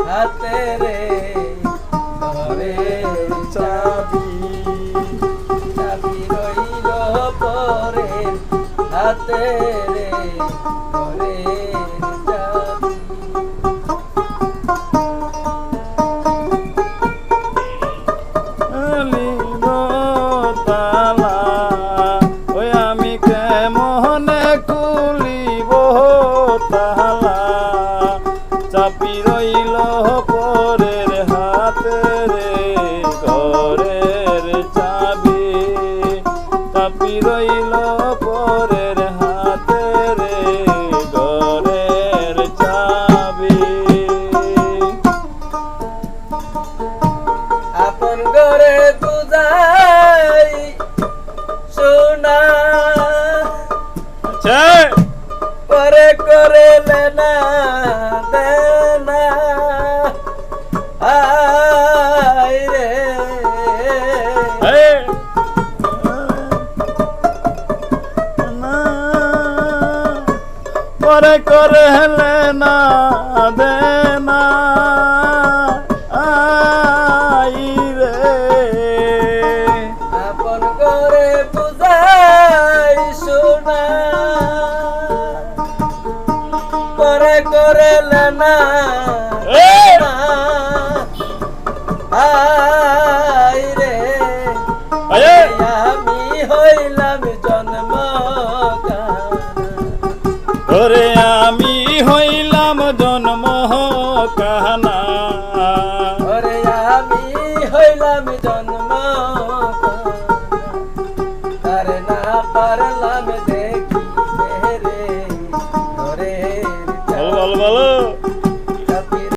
হাতে রে ঘরের চাবি, চাবি রইল পরের হাতে রে ঘরের চাবি। লিব তালা ওই আমি কেমনে খুলিব তালা, চাপি রইল পরের হাতে রে ঘরের চাবি, চাপি রইল পরের হাতে রে ঘরের চাবি। আপন ঘরে বুঝাই শোনা, পরে করে লেনা দেনা, আই রে পরে করে লেনা দেনা, আই রে আপন ঘরে বুঝাই শোনা, পরে করে লেনা দেনা, আই রে আমি হইলাম জন্ম ওরে আমি হইলাম জন্ম কাহানা, ওরে আমি হইলাম জন্ম তারে না পারলাম